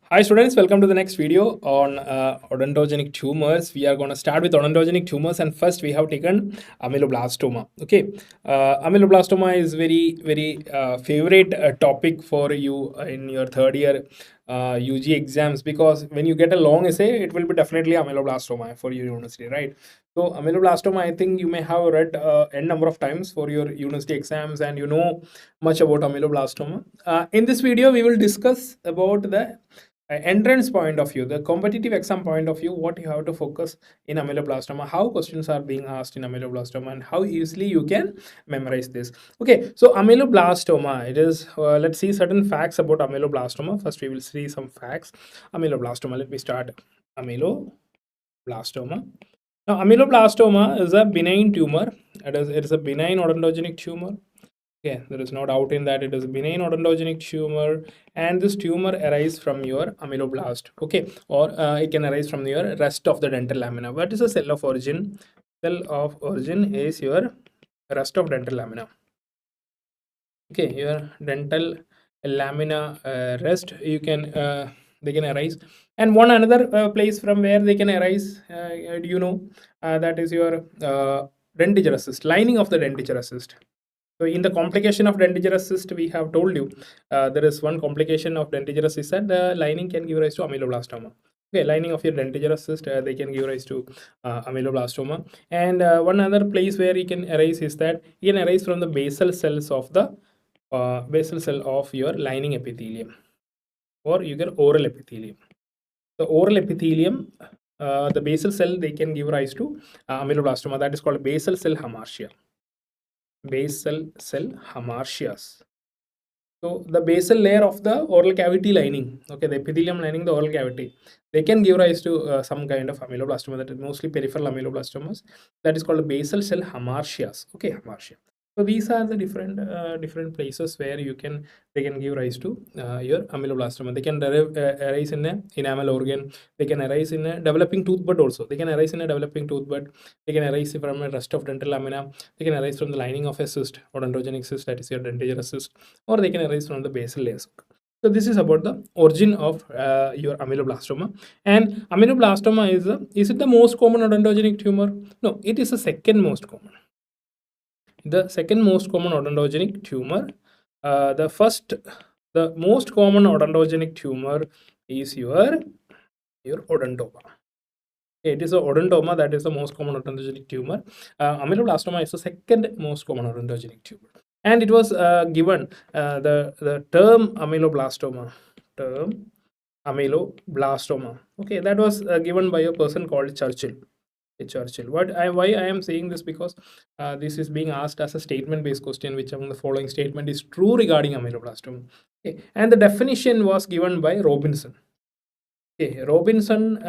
Hi students, welcome to the next video on odontogenic tumors. We are going to start with odontogenic tumors, and first we have taken ameloblastoma. Okay, ameloblastoma is very favorite topic for you in your third year UG exams, because when you get a long essay, it will be definitely ameloblastoma for your university, right? So ameloblastoma, I think you may have read n number of times for your university exams, and you know much about ameloblastoma. In this video, we will discuss about the entrance point of view, the competitive exam point of view, what you have to focus in ameloblastoma, how questions are being asked in ameloblastoma, and how easily you can memorize this. Okay, so ameloblastoma, it is let's see certain facts about ameloblastoma. First we will see some facts. Ameloblastoma, let me start. Ameloblastoma. Now ameloblastoma is a benign tumor. It is a benign odontogenic tumor. Okay, there is no doubt in that it is a benign odontogenic tumor, and this tumor arises from your ameloblast. Okay, or it can arise from your rest of the dental lamina. What is the cell of origin? Cell of origin is your rest of dental lamina. Okay, your dental lamina rest. They can arise, and one another place from where they can arise. Do you know that is your dentigerous assist, lining of the dentigerous assist. So in the complication of dentigerous cyst, we have told you there is one complication of dentigerous cyst that the lining can give rise to ameloblastoma. Okay, lining of your dentigerous cyst, they can give rise to ameloblastoma. And one other place where it can arise is that it can arise from the basal cells of the basal cell of your lining epithelium, or you get oral epithelium. The oral epithelium, the basal cell, they can give rise to ameloblastoma. That is called basal cell hamartia. Basal cell hamartias. So the basal layer of the oral cavity lining, okay, the epithelium lining the oral cavity, they can give rise to some kind of ameloblastoma, that is mostly peripheral ameloblastomas. That is called basal cell hamartias. Okay, hamartia. So these are the different places where they can give rise to your ameloblastoma. They can arise in a enamel organ. They can arise in a developing tooth bud also. They can arise in a developing tooth bud. They can arise from a rest of dental lamina. They can arise from the lining of a cyst, odontogenic cyst, that is your dentigerous cyst, or they can arise from the basal layers. So this is about the origin of your ameloblastoma. And ameloblastoma is it the most common odontogenic tumor? No, it is the second most common. The second most common odontogenic tumor. The most common odontogenic tumor is your odontoma. It is a odontoma that is the most common odontogenic tumor. Ameloblastoma is the second most common odontogenic tumor, and it was given the term ameloblastoma. Okay, that was given by a person called Churchill. Churchill. Why I am saying this, because this is being asked as a statement-based question, which among the following statement is true regarding ameloblastoma. Okay, and the definition was given by Robinson. Okay, Robinson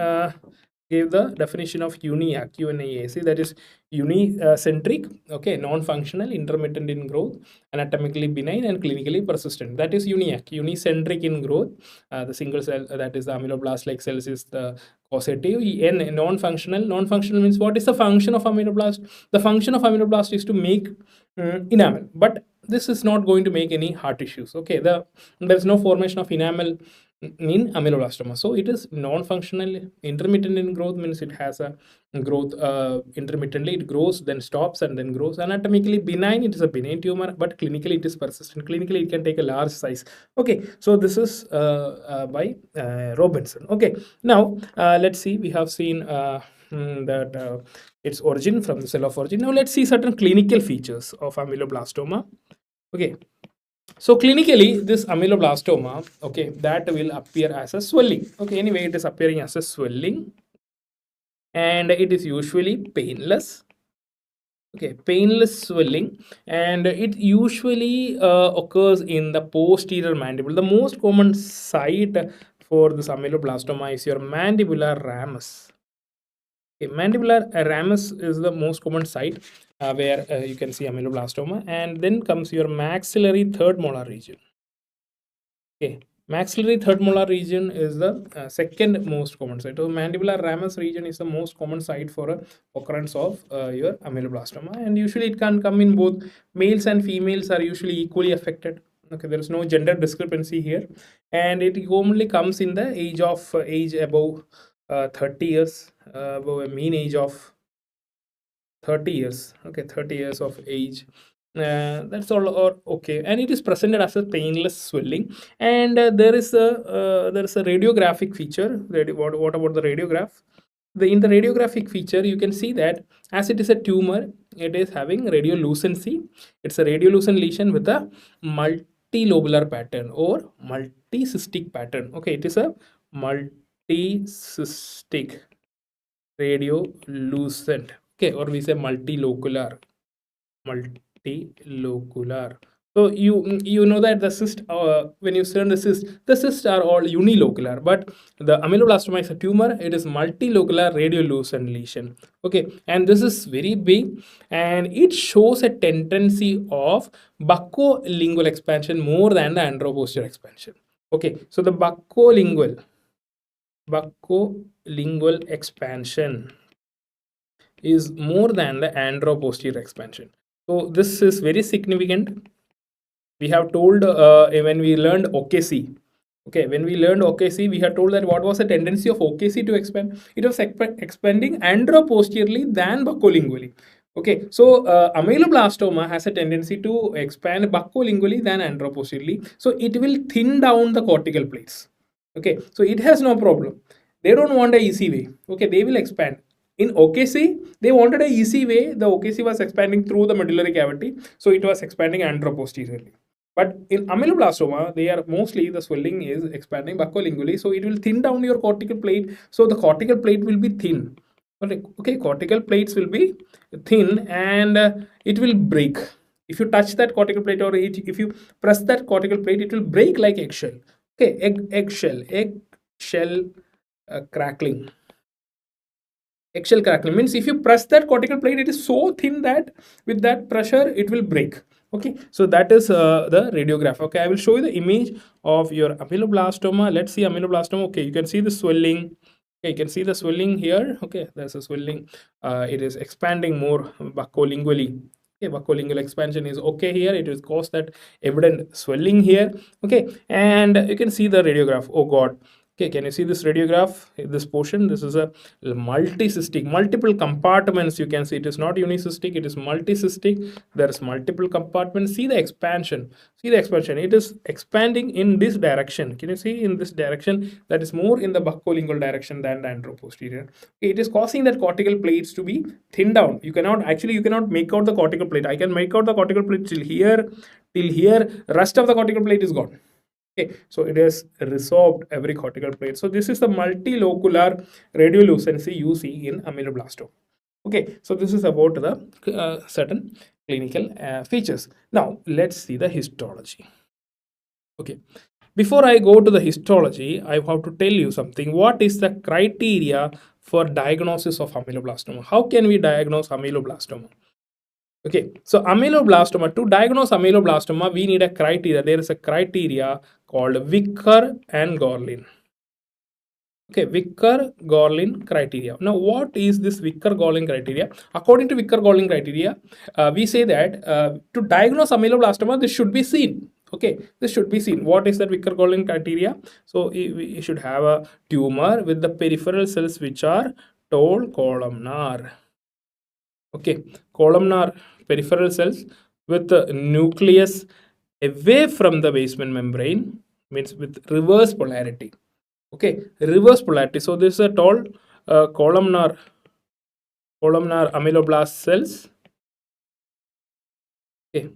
gave the definition of uniac, UNAC, that is unicentric, okay, non-functional, intermittent in growth, anatomically benign, and clinically persistent. That is uniac, unicentric in growth. The single cell, that is the ameloblast-like cells, is the causative. N, non-functional. Non-functional means what is the function of ameloblast? The function of ameloblast is to make enamel, but this is not going to make any hard tissues. Okay, there is no formation of enamel in ameloblastoma. So it is non-functional. Intermittent in growth means it has a growth intermittently, it grows, then stops, and then grows. Anatomically benign, it is a benign tumor, but clinically it is persistent. Clinically it can take a large size. Okay, so this is by Robinson. Okay, now let's see, we have seen that its origin from the cell of origin. Now let's see certain clinical features of ameloblastoma. Okay, so clinically, this ameloblastoma, okay, that will appear as a swelling. Okay, anyway, it is appearing as a swelling, and it is usually painless. Okay, painless swelling, and it usually occurs in the posterior mandible. The most common site for this ameloblastoma is your mandibular ramus. Okay, mandibular ramus is the most common site where you can see ameloblastoma, and then comes your maxillary third molar region. Okay, maxillary third molar region is the second most common site. So mandibular ramus region is the most common site for occurrence of your ameloblastoma, and usually it can come in both males and females are usually equally affected. Okay, there is no gender discrepancy here, and it only comes in the age above 30 years, above a mean age of 30 years. Okay, 30 years of age. That's all, or okay, and it is presented as a painless swelling, and there is a radiographic feature. What about the radiograph? In the radiographic feature, you can see that as it is a tumor, it is having radiolucency. It's a radiolucent lesion with a multilobular pattern or multicystic pattern. Okay, it is a multicystic radiolucent. Okay, or we say multilocular. So you know that the cyst, when you turn the cysts are all unilocular, but the ameloblastoma is a tumor. It is multilocular radiolucent lesion. Okay, and this is very big, and it shows a tendency of buccolingual expansion more than the anteroposterior expansion. Okay, so the buccolingual expansion is more than the anteroposterior expansion. So this is very significant. We have told when we learned OKC. Okay, when we learned OKC, we had told that what was the tendency of OKC to expand? It was expanding anteroposteriorly than buccolingually. Okay, so ameloblastoma has a tendency to expand buccolingually than anteroposteriorly. So it will thin down the cortical plates. Okay, so it has no problem. They don't want a easy way. Okay, they will expand. In OKC, they wanted a easy way. The OKC was expanding through the medullary cavity, so it was expanding anteroposteriorly. But in ameloblastoma, they are mostly the swelling is expanding buccolingually, so it will thin down your cortical plate. So the cortical plate will be thin. Okay, cortical plates will be thin, and it will break. If you touch that cortical plate, or if you press that cortical plate, it will break like eggshell. Okay, eggshell crackling. Eggshell crackling means if you press that cortical plate, it is so thin that with that pressure it will break. Okay, so that is the radiograph. Okay, I will show you the image of your ameloblastoma. Let's see ameloblastoma. Okay, you can see the swelling. Okay, you can see the swelling here. Okay, there's a swelling. It is expanding more buccolingually. Okay, buccolingual expansion is okay here. It is caused that evident swelling here. Okay, and you can see the radiograph. Oh God. Okay, can you see this radiograph? This portion, this is a multicystic, multiple compartments. You can see it is not unicystic, it is multicystic. There is multiple compartments. See the expansion. See the expansion. It is expanding in this direction. Can you see in this direction? That is more in the buccolingual direction than the anteroposterior. Okay, it is causing that cortical plates to be thinned down. You cannot make out the cortical plate. I can make out the cortical plate till here, till here. Rest of the cortical plate is gone. Okay, so it has resorbed every cortical plate. So this is the multilocular radiolucency you see in ameloblastoma. Okay, so this is about the certain clinical features. Now let's see the histology. Okay, before I go to the histology, I have to tell you something. What is the criteria for diagnosis of ameloblastoma? How can we diagnose ameloblastoma? Okay, so ameloblastoma, to diagnose ameloblastoma, we need a criteria. There is a criteria called Vickers and Gorlin. Okay, Vickers-Gorlin criteria. Now, what is this Vickers-Gorlin criteria? According to Vickers-Gorlin criteria, we say that to diagnose ameloblastoma, this should be seen. Okay, this should be seen. What is that Vickers-Gorlin criteria? So, we should have a tumor with the peripheral cells which are tall columnar. Okay, columnar peripheral cells with the nucleus away from the basement membrane, means with reverse polarity. Okay, reverse polarity. So this is a tall columnar ameloblast cells. Okay,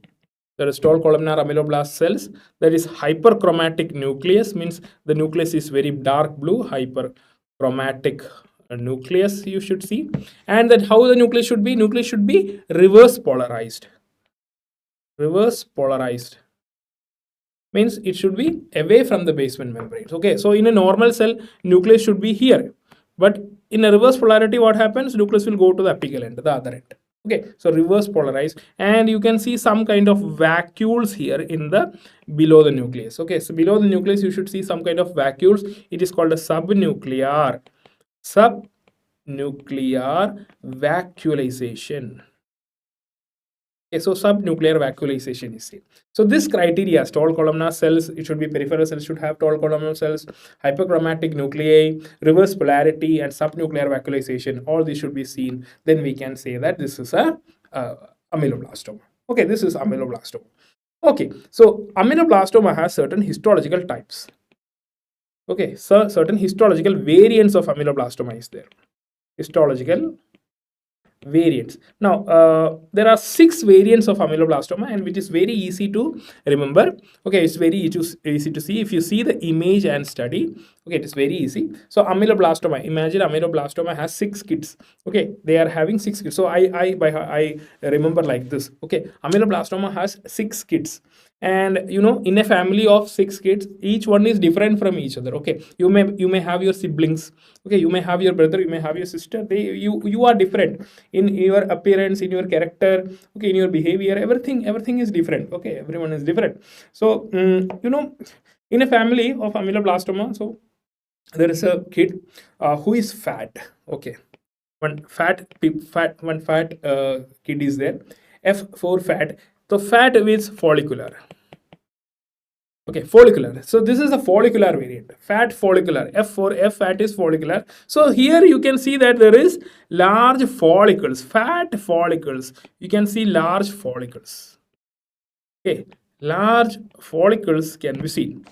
there is tall columnar ameloblast cells. There is hyperchromatic nucleus, means the nucleus is very dark blue. Hyperchromatic nucleus you should see. And that how the nucleus should be? Nucleus should be reverse polarized. Reverse polarized means it should be away from the basement membranes. Okay, so in a normal cell, nucleus should be here, but in a reverse polarity, what happens? Nucleus will go to the apical end, the other end. Okay, so reverse polarized, and you can see some kind of vacuoles here in the below the nucleus. Okay, so below the nucleus you should see some kind of vacuoles. It is called a subnuclear vacuolization. Okay, so subnuclear vacuolization is seen. So this criteria, tall columnar cells, it should be peripheral cells, should have tall columnar cells, hyperchromatic nuclei, reverse polarity, and subnuclear vacuolization. All these should be seen. Then we can say that this is a ameloblastoma. Okay, this is ameloblastoma. Okay, so ameloblastoma has certain histological types. Okay, so certain histological variants of ameloblastoma is there. Histological variants. Now, there are 6 variants of ameloblastoma, and which is very easy to remember. Okay, it's very easy to see. If you see the image and study, okay, it is very easy. So, ameloblastoma, imagine ameloblastoma has 6 kids. Okay, they are having 6 kids. So, I remember like this. Okay, ameloblastoma has 6 kids, and you know, in a family of 6 kids, each one is different from each other. Okay, you may have your siblings. Okay, you may have your brother, you may have your sister. You are different in your appearance, in your character, okay, in your behavior. Everything is different. Okay, everyone is different. So you know, in a family of ameloblastoma, so there is a kid who is fat. Okay, one fat kid is there. F4 fat. So fat is follicular. Okay, follicular. So this is a follicular variant. Fat follicular. F4, F fat is follicular. So here you can see that there is large follicles, fat follicles. You can see large follicles. Okay, large follicles can be seen.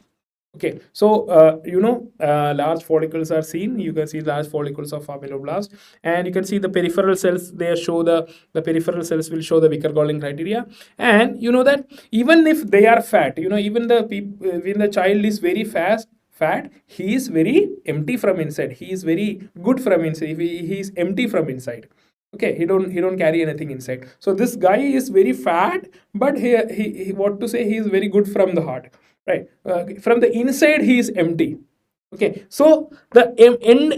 Okay, so large follicles are seen. You can see large follicles of ameloblast, and you can see the peripheral cells. They show the peripheral cells will show the Vicker-Golling criteria, and you know that even if they are fat, you know, even when the child is very fat, he is very empty from inside. He is very good from inside. He is empty from inside. Okay, he don't carry anything inside. So this guy is very fat, but he what to say, he is very good from the heart, right? From the inside he is empty. Okay, so the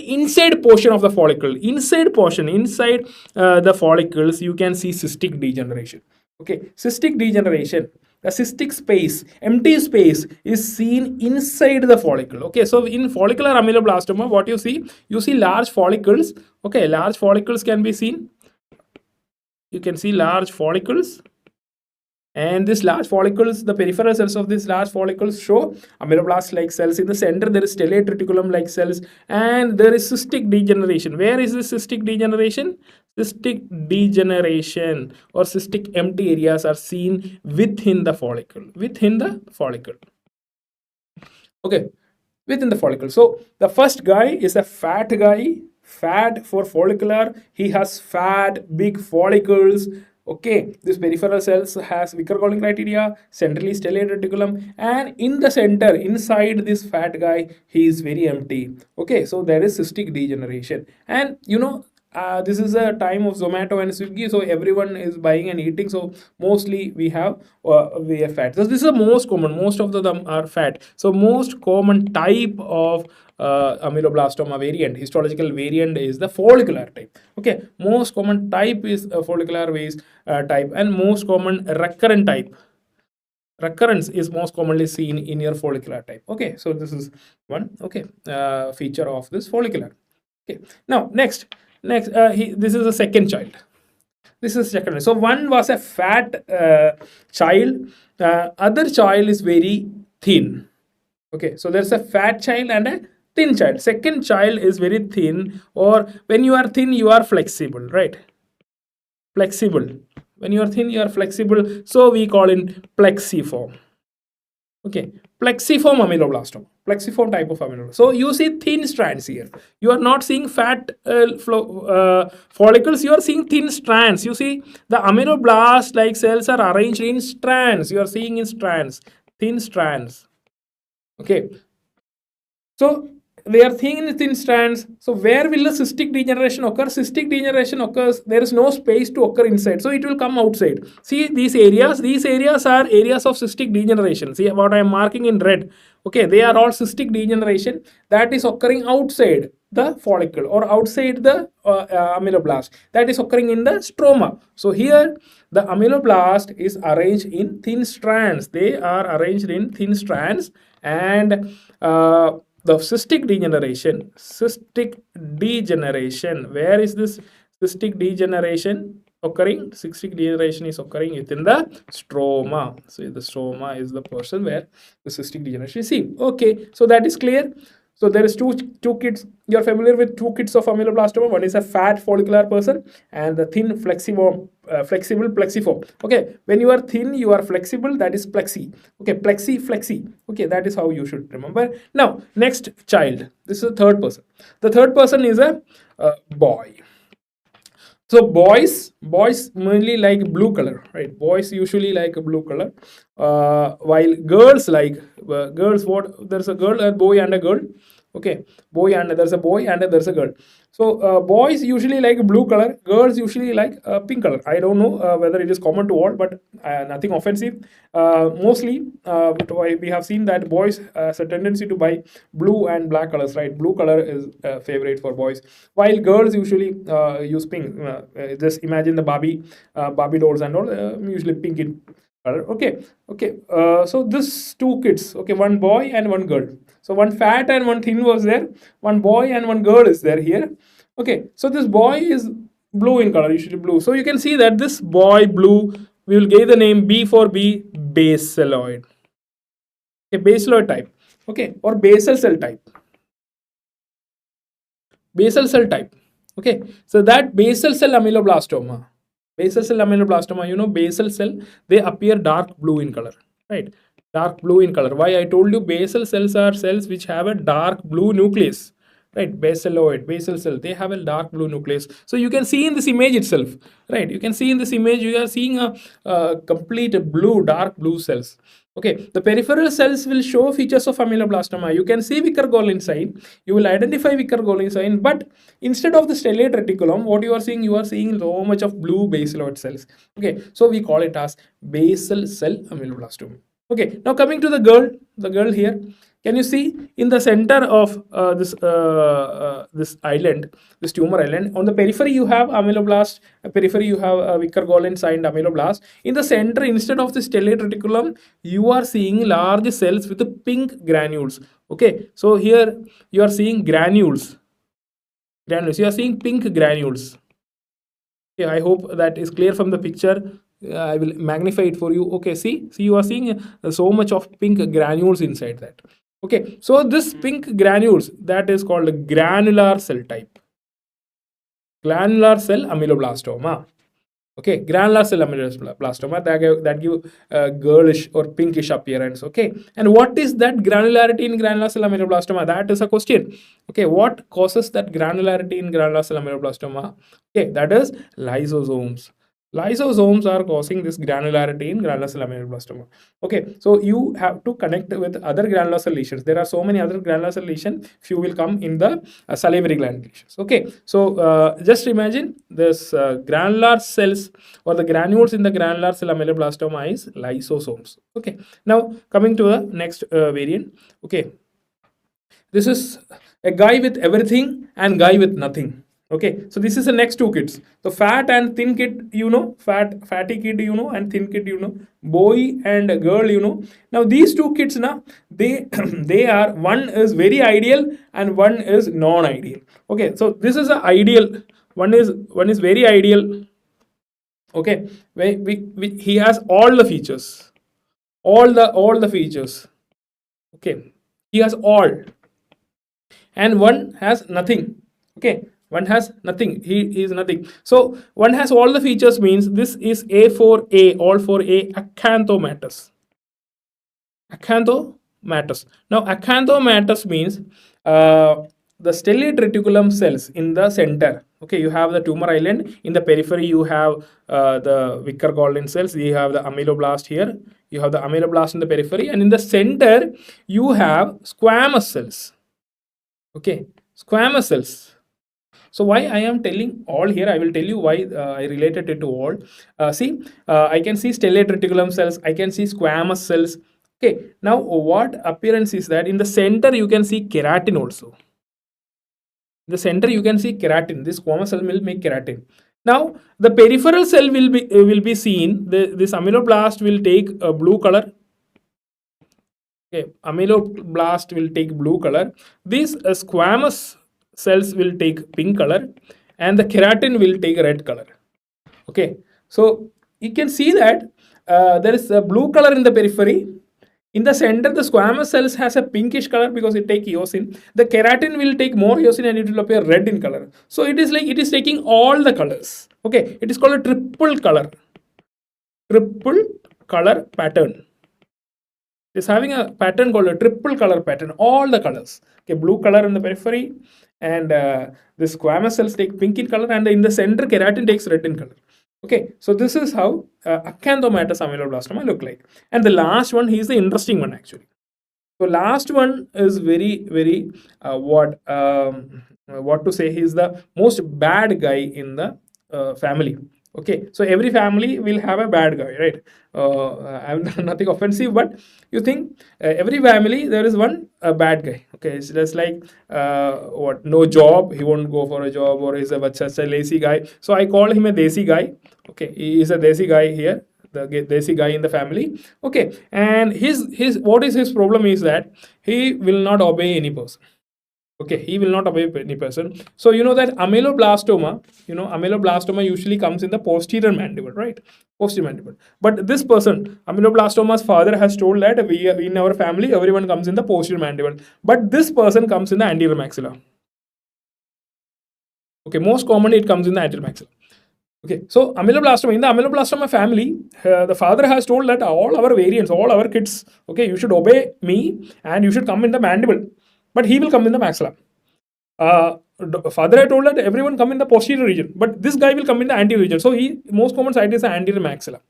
inside portion of the follicle, inside the follicles, you can see cystic degeneration. Okay, cystic degeneration, the cystic space, empty space is seen inside the follicle. Okay, so in follicular ameloblastoma, what you see large follicles. Okay, large follicles can be seen. You can see large follicles, and these large follicles, the peripheral cells of these large follicles show ameloblast like cells. In the center there is stellate reticulum like cells, and there is cystic degeneration. Where is this cystic degeneration? Cystic degeneration or cystic empty areas are seen within the follicle. Okay, within the follicle. So the first guy is a fat guy. Fat for follicular, he has fat big follicles. Okay, this peripheral cells has Vicker-Golling criteria, centrally stellate reticulum, and in the center, inside this fat guy, he is very empty. Okay, so there is cystic degeneration, and you know, this is a time of Zomato and Swiggy, so everyone is buying and eating. So mostly we have fat. So this is the most common. Most of them are fat. So most common type of ameloblastoma variant, histological variant, is the follicular type. Okay, most common type is follicular waste type, and most common recurrent type. Recurrence is most commonly seen in your follicular type. Okay, so this is one feature of this follicular. Okay, now next this is a second child. This is second. So one was a fat child, other child is very thin. Okay, so there's a fat child and a thin child. Second child is very thin, or when you are thin you are flexible, right? Flexible. When you are thin you are flexible, so we call it plexiform. Okay, plexiform ameloblastoma, plexiform type of ameloblastoma. So you see thin strands here. You are not seeing fat follicles. You are seeing thin strands. You see the ameloblast like cells are arranged in strands. You are seeing in strands, thin strands. Okay, so they are thin strands. So where will the cystic degeneration occur? Cystic degeneration occurs, there is no space to occur inside, so it will come outside. See these areas are areas of cystic degeneration. See what I am marking in red. Okay, they are all cystic degeneration that is occurring outside the follicle or outside the ameloblast, that is occurring in the stroma. So here the ameloblast is arranged in thin strands. They are arranged in thin strands, and the cystic degeneration, where is this cystic degeneration? occurring, cystic degeneration is occurring within the stroma. So the stroma is the person where the cystic degeneration is seen. Okay, so that is clear. So there is two kids. You're familiar with two kids of ameloblastoma. One is a fat follicular person and the thin flexible plexiform. Okay, when you are thin, you are flexible. That is plexi. Okay, flexi. Okay, that is how you should remember. Now, next child. This is the third person. The third person is a boy. So boys mainly like blue color, right? Boys usually like a blue color, while girls like girls. What, there's a girl, a boy, and a girl. Okay, boy, and there's a boy and there's a girl. So boys usually like blue color, girls usually like pink color. I don't know whether it is common to all, but nothing offensive. Mostly, we have seen that boys has a tendency to buy blue and black colors, right? Blue color is favorite for boys, while girls usually use pink. Just imagine the Barbie dolls and all, usually pink in color. Okay. So this two kids, okay, one boy and one girl. So one fat and one thin was there, one boy and one girl is there here. Okay, so this boy is blue in color, usually blue. So you can see that this boy blue, we will give the name B for B, basaloid. Okay, basaloid type. Okay, or basal cell type. Basal cell type. Okay, so that basal cell ameloblastoma. Basal cell ameloblastoma, basal cell, they appear dark blue in color, right? Dark blue in color. Why? I told you basal cells are cells which have a dark blue nucleus, right? Basal cell, they have a dark blue nucleus. So you can see in this image itself, right? You can see in this image, you are seeing a complete dark blue cells. Okay, the peripheral cells will show features of ameloblastoma. You can see Vicker-Golin sign. You will identify Vicker-Golin sign, but instead of the stellate reticulum, what you are seeing so much of blue basaloid cells. Okay, so we call it as basal cell ameloblastoma. Okay, now coming to the girl here. Can you see in the center of this island, this tumor island? On the periphery you have ameloblast. Periphery you have Vicker-Golin signed ameloblast. In the center, instead of the stellate reticulum, you are seeing large cells with the pink granules. Okay, so here you are seeing granules. You are seeing pink granules. Okay, I hope that is clear from the picture. I will magnify it for you. Okay, see you are seeing so much of pink granules inside that. Okay, so this pink granules, that is called granular cell type. Granular cell ameloblastoma. Okay, granular cell ameloblastoma, that give girlish or pinkish appearance. Okay, and what is that granularity in granular cell ameloblastoma? That is a question. Okay, what causes that granularity in granular cell ameloblastoma? Okay, that is lysosomes. Lysosomes are causing this granularity in granular cell ameloblastoma. Okay, so you have to connect with other granular cell lesions. There are so many other granular cell lesions. Few will come in the salivary gland lesions. Okay, so just imagine this granular cells or the granules in the granular cell ameloblastoma is lysosomes. Okay, now coming to the next variant. Okay, this is a guy with everything and guy with nothing. Okay, so this is the next two kids. So fat and thin kid, fatty kid, and thin kid, boy and girl, Now these two kids, now they they are, one is very ideal and one is non-ideal. Okay, so this is a ideal. One is very ideal. Okay, he has all the features, all the features. Okay, he has all, and one has nothing. Okay, one has nothing, he is nothing. So one has all the features means this is A for A, all for A, acanthomatous. Now acanthomatous means the stellate reticulum cells in the center. Okay, you have the tumor island. In the periphery you have the Vicker-Golin cells. You have the ameloblast here. You have the ameloblast in the periphery, and in the center you have squamous cells. Okay, squamous cells. So why I am telling all here, I will tell you why I related it to all. I can see stellate reticulum cells, I can see squamous cells. Okay, now what appearance is that in the center you can see keratin also. In the center you can see keratin. This squamous cell will make keratin. Now the peripheral cell will be seen. This ameloblast will take a blue color. Okay, ameloblast will take blue color. These squamous cells will take pink color, and the keratin will take red color. Okay, so you can see that there is a blue color in the periphery. In the center, the squamous cells has a pinkish color because it take eosin. The keratin will take more eosin and it will appear red in color. So it is like it is taking all the colors. Okay, it is called a triple color pattern. It's having a pattern called a triple color pattern, all the colors. Okay, blue color in the periphery, and the squamous cells take pink in color, and in the center, keratin takes red in color. Okay, so this is how acanthomatous ameloblastoma look like. And the last one, he's the interesting one actually. So last one is very what to say? He's the most bad guy in the family. Okay, so every family will have a bad guy, right? I'm nothing offensive, but you think every family there is one bad guy. Okay, it's just like what, no job, he won't go for a job, or he's such a lazy guy. So I call him a desi guy. Okay, he is a desi guy here, the desi guy in the family. Okay, and his what is his problem is that he will not obey any person. Okay, he will not obey any person. So you know that ameloblastoma usually comes in the posterior mandible, right? Posterior mandible. But this person, ameloblastoma's father, has told that we in our family everyone comes in the posterior mandible, but this person comes in the anterior maxilla. Okay, most commonly it comes in the anterior maxilla. Okay, so ameloblastoma, in the ameloblastoma family, the father has told that all our variants, all our kids, okay, you should obey me and you should come in the mandible, but he will come in the maxilla. Father had told that everyone come in the posterior region, but this guy will come in the anterior region. So he most common site is the anterior maxilla.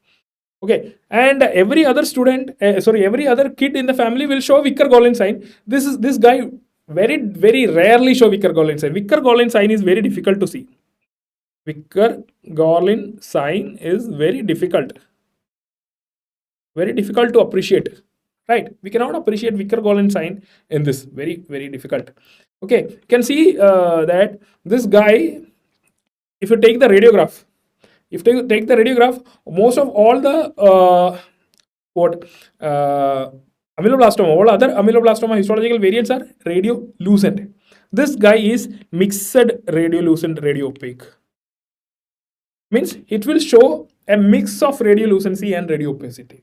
Okay, and every other every other kid in the family will show Vicker-Golin sign. This guy very rarely show Vicker-Golin sign. Vicker-Golin sign is very difficult to see. Vicker-Golin sign is very difficult to appreciate, right? We cannot appreciate Vicker-Golin sign in this, very difficult. Okay, you can see that this guy, if you take the radiograph, most of all the ameloblastoma, all other ameloblastoma histological variants are radiolucent. This guy is mixed radiolucent radiopaque. Means it will show a mix of radiolucency and radioopacity.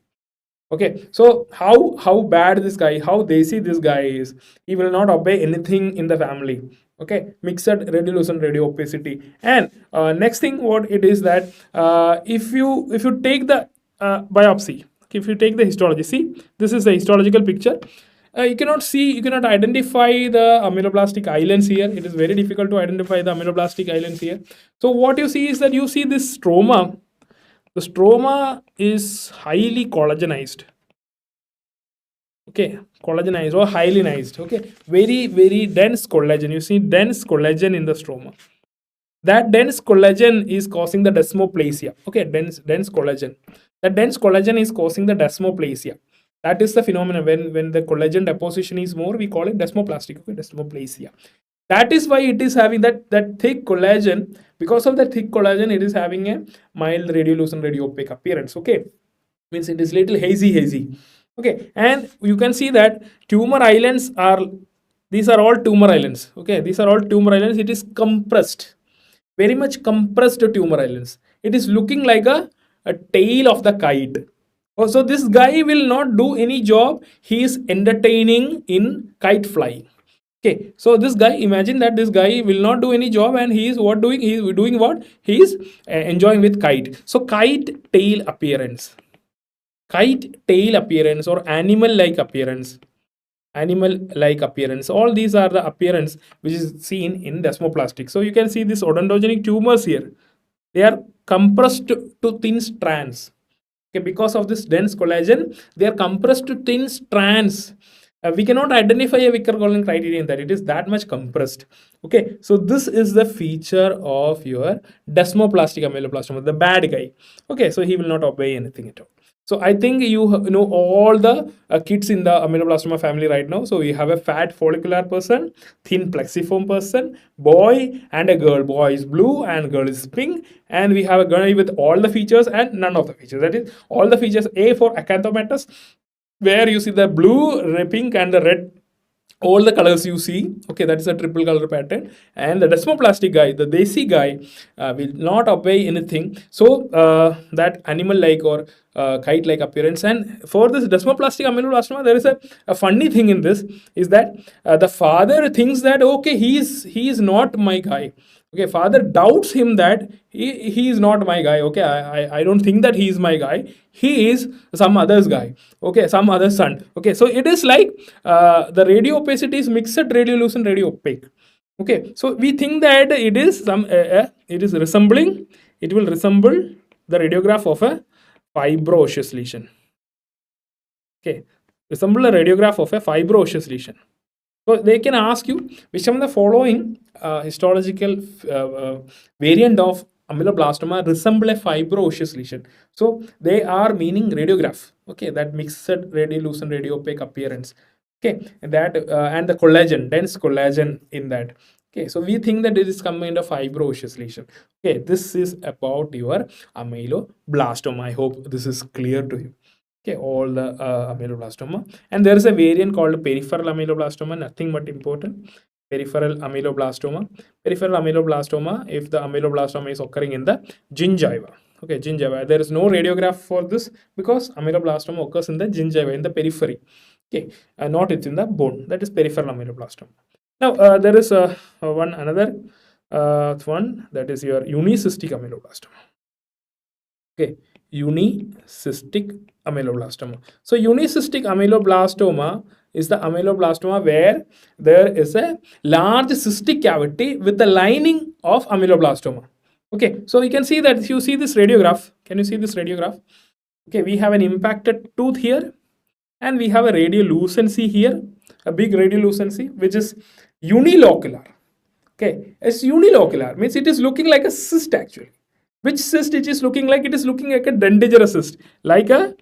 Okay, so how bad this guy, how desi this guy is. He will not obey anything in the family. Okay, mixed radiolucent radioopacity. And next thing what it is that if you take the biopsy, if you take the histology, see this is the histological picture. You cannot identify the ameloblastic islands here. It is very difficult to identify the ameloblastic islands here. So what you see is that you see this stroma. The stroma is highly collagenized. Okay, collagenized or hyalinized. Okay, very dense collagen. You see dense collagen in the stroma. That dense collagen is causing the desmoplasia. Okay, dense collagen. That dense collagen is causing the desmoplasia. That is the phenomenon. When the collagen deposition is more, we call it desmoplastic. Okay, desmoplasia. That is why it is having that thick collagen. Because of that thick collagen, it is having a mild radiolucent radiopaque appearance. Okay, means it is little hazy. Okay, and you can see that tumor islands are, these are all tumor islands. Okay, these are all tumor islands. It is compressed, very much compressed tumor islands. It is looking like a tail of the kite. Oh, so this guy will not do any job. He is entertaining in kite flying. Okay, so this guy, imagine that this guy will not do any job and he is what doing? He is doing what? He is enjoying with kite. So kite tail appearance or animal-like appearance. All these are the appearance which is seen in desmoplastic. So you can see these odontogenic tumors here. They are compressed to thin strands. Okay, because of this dense collagen, they are compressed to thin strands. We cannot identify a Vicker-Golin criterion that it is that much compressed. Okay, so this is the feature of your desmoplastic ameloblastoma, the bad guy. Okay, so he will not obey anything at all. So I think you know all the kids in the ameloblastoma family right now. So we have a fat follicular person, thin plexiform person, boy and a girl. Boy is blue and girl is pink. And we have a guy with all the features and none of the features. That is all the features. A for acanthomatous, where you see the blue, pink and the red all the colors you see, okay, that is a triple color pattern. And the desmoplastic guy, the desi guy, will not obey anything, so that animal like or kite like appearance. And for this desmoplastic ameloblastoma, there is a funny thing in this, is that the father thinks that, okay, he is not my guy. Okay, father doubts him that he is not my guy. Okay, I don't think that he is my guy. He is some other's guy. Okay, some other son. Okay, so it is like the radio opacity is mixed radiolucent radio opaque. Okay, so we think that it is it is resembling, it will resemble the radiograph of a fibro-osseous lesion. Okay, resemble a radiograph of a fibro-osseous lesion. So they can ask you which of the following histological variant of ameloblastoma resemble a fibro-osseous lesion. So they are meaning radiograph. Okay, that mixed radiolucent radiopaque appearance. Okay, and the collagen, dense collagen in that. Okay, so we think that it is coming of fibro-osseous lesion. Okay, this is about your ameloblastoma. I hope this is clear to you. Okay, all the ameloblastoma. And there is a variant called peripheral ameloblastoma, nothing but important. Peripheral ameloblastoma. Peripheral ameloblastoma, if the ameloblastoma is occurring in the gingiva. Okay, gingiva. There is no radiograph for this because ameloblastoma occurs in the gingiva, in the periphery. Okay, not within the bone. That is peripheral ameloblastoma. Now, there is another one, that is your unicystic ameloblastoma. Okay, unicystic ameloblastoma. So unicystic ameloblastoma is the ameloblastoma where there is a large cystic cavity with the lining of ameloblastoma. Okay, so you can see that if you see this radiograph, can you see this radiograph? Okay, we have an impacted tooth here and we have a radiolucency here, a big radiolucency which is unilocular. Okay, it's unilocular, means it is looking like a cyst actually. Which cyst it is looking like? It is looking like a dentigerous cyst. Like a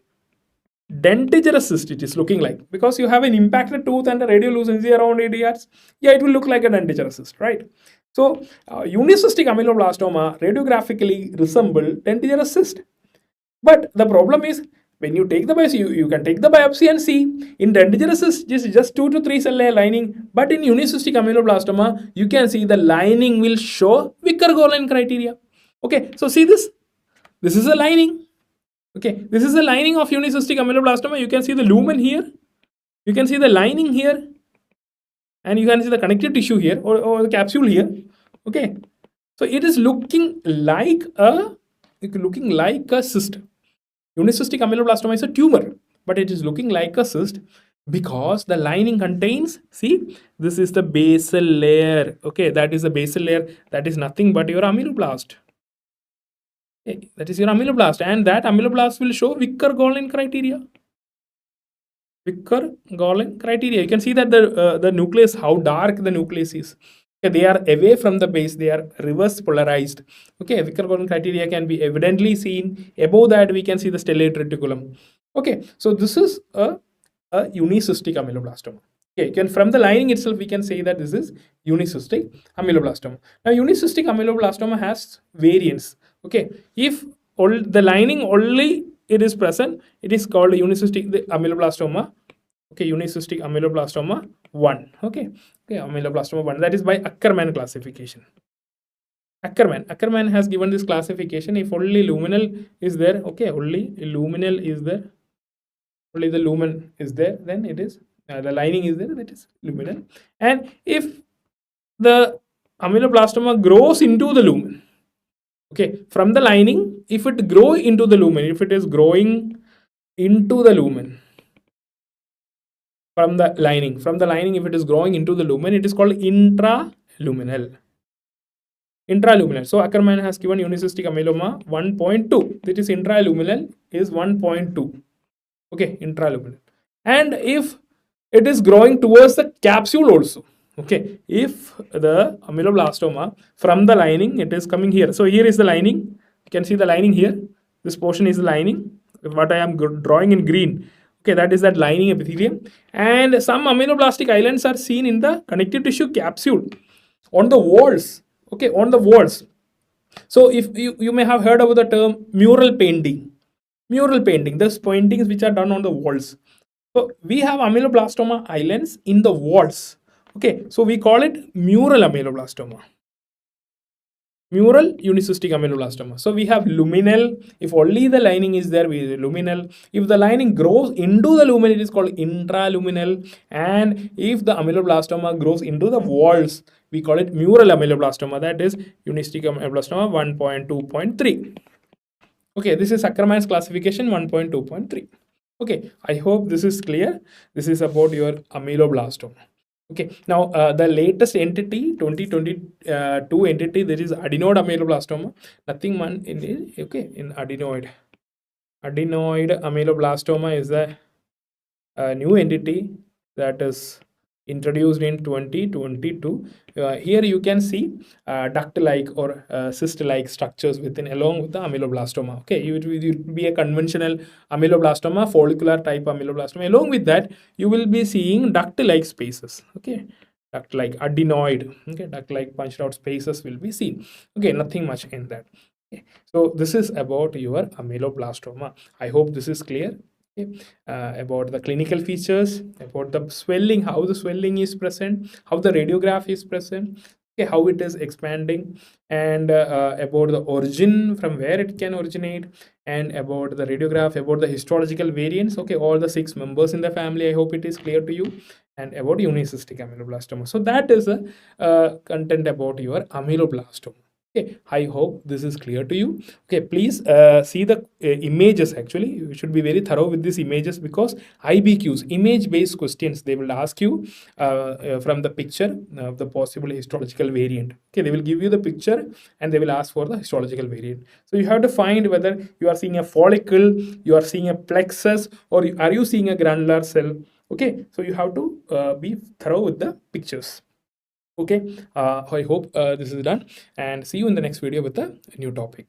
dentigerous cyst it is looking like. Because you have an impacted tooth and a radiolucency around 80 yards. Yeah, it will look like a dentigerous cyst, right? So, unicystic ameloblastoma radiographically resemble dentigerous cyst. But the problem is, when you take the biopsy, you can take the biopsy and see in dentigerous cyst just 2 to 3 cell layer lining. But in unicystic ameloblastoma, you can see the lining will show Vickers-Gorlin criteria. Okay, so see this. This is a lining. Okay, this is the lining of unicystic ameloblastoma. You can see the lumen here. You can see the lining here. And you can see the connective tissue here or the capsule here. Okay, so it is looking like a cyst. Unicystic ameloblastoma is a tumor, but it is looking like a cyst because the lining contains, see, this is the basal layer. Okay, that is the basal layer. That is nothing but your ameloblast. Okay, that is your ameloblast, and that ameloblast will show Vickers-Gorlin criteria. Vickers-Gorlin criteria. You can see that the nucleus, how dark the nucleus is. Okay, they are away from the base, they are reverse polarized. Okay, Vickers-Gorlin criteria can be evidently seen. Above that, we can see the stellate reticulum. Okay, so this is a unicystic ameloblastoma. Okay, from the lining itself, we can say that this is unicystic ameloblastoma. Now, unicystic ameloblastoma has variants. Okay, if the lining only it is present, it is called unicystic ameloblastoma. Okay, unicystic ameloblastoma 1. Okay, ameloblastoma 1. That is by Ackermann classification. Ackermann has given this classification. If only luminal is there, okay, only luminal is there, only the lumen is there, then it is the lining is there, that is luminal. And if the ameloblastoma grows into the lumen, okay, from the lining, if it grow into the lumen, if it is growing into the lumen from the lining, if it is growing into the lumen, it is called intraluminal. So Ackermann has given unicystic ameloma 1.2. That is intraluminal is 1.2. Okay, intraluminal. And if it is growing towards the capsule also, okay, if the ameloblastoma from the lining, it is coming here. So here is the lining. You can see the lining here. This portion is the lining. What I am drawing in green. Okay, that is that lining epithelium. And some ameloblastic islands are seen in the connective tissue capsule on the walls. Okay, on the walls. So if you may have heard about the term mural painting. Those paintings which are done on the walls. So we have ameloblastoma islands in the walls. Okay, so we call it mural ameloblastoma. Mural unicystic ameloblastoma. So we have luminal. If only the lining is there, we luminal. If the lining grows into the lumen, it is called intraluminal. And if the ameloblastoma grows into the walls, we call it mural ameloblastoma. That is unicystic ameloblastoma 1.2.3. Okay, this is Ackermann's classification 1.2.3. Okay, I hope this is clear. This is about your ameloblastoma. Okay, now the latest entity, 2022 entity, there is adenoid ameloblastoma. Nothing man in it, okay, in adenoid. Adenoid ameloblastoma is a new entity that is introduced in 2022. Here you can see duct-like or cyst-like structures within along with the ameloblastoma. Okay, it will be a conventional ameloblastoma, follicular type ameloblastoma. Along with that, you will be seeing duct-like spaces. Okay, duct-like adenoid. Okay, duct-like punched out spaces will be seen. Okay, nothing much in that. Okay. So this is about your ameloblastoma. I hope this is clear. Okay. About the clinical features, about the swelling, how the swelling is present, how the radiograph is present, okay, how it is expanding, and about the origin, from where it can originate, and about the radiograph, about the histological variants. Okay, all the 6 members in the family. I hope it is clear to you. And about unicystic ameloblastoma. So that is a content about your ameloblastoma. Okay, I hope this is clear to you. Okay, please see the images. Actually, you should be very thorough with these images, because IBQs, image based questions, they will ask you from the picture of the possible histological variant. Okay, they will give you the picture and they will ask for the histological variant. So you have to find whether you are seeing a follicle, you are seeing a plexus, or are you seeing a granular cell. Okay, so you have to be thorough with the pictures. Okay, I hope this is done, and see you in the next video with a new topic.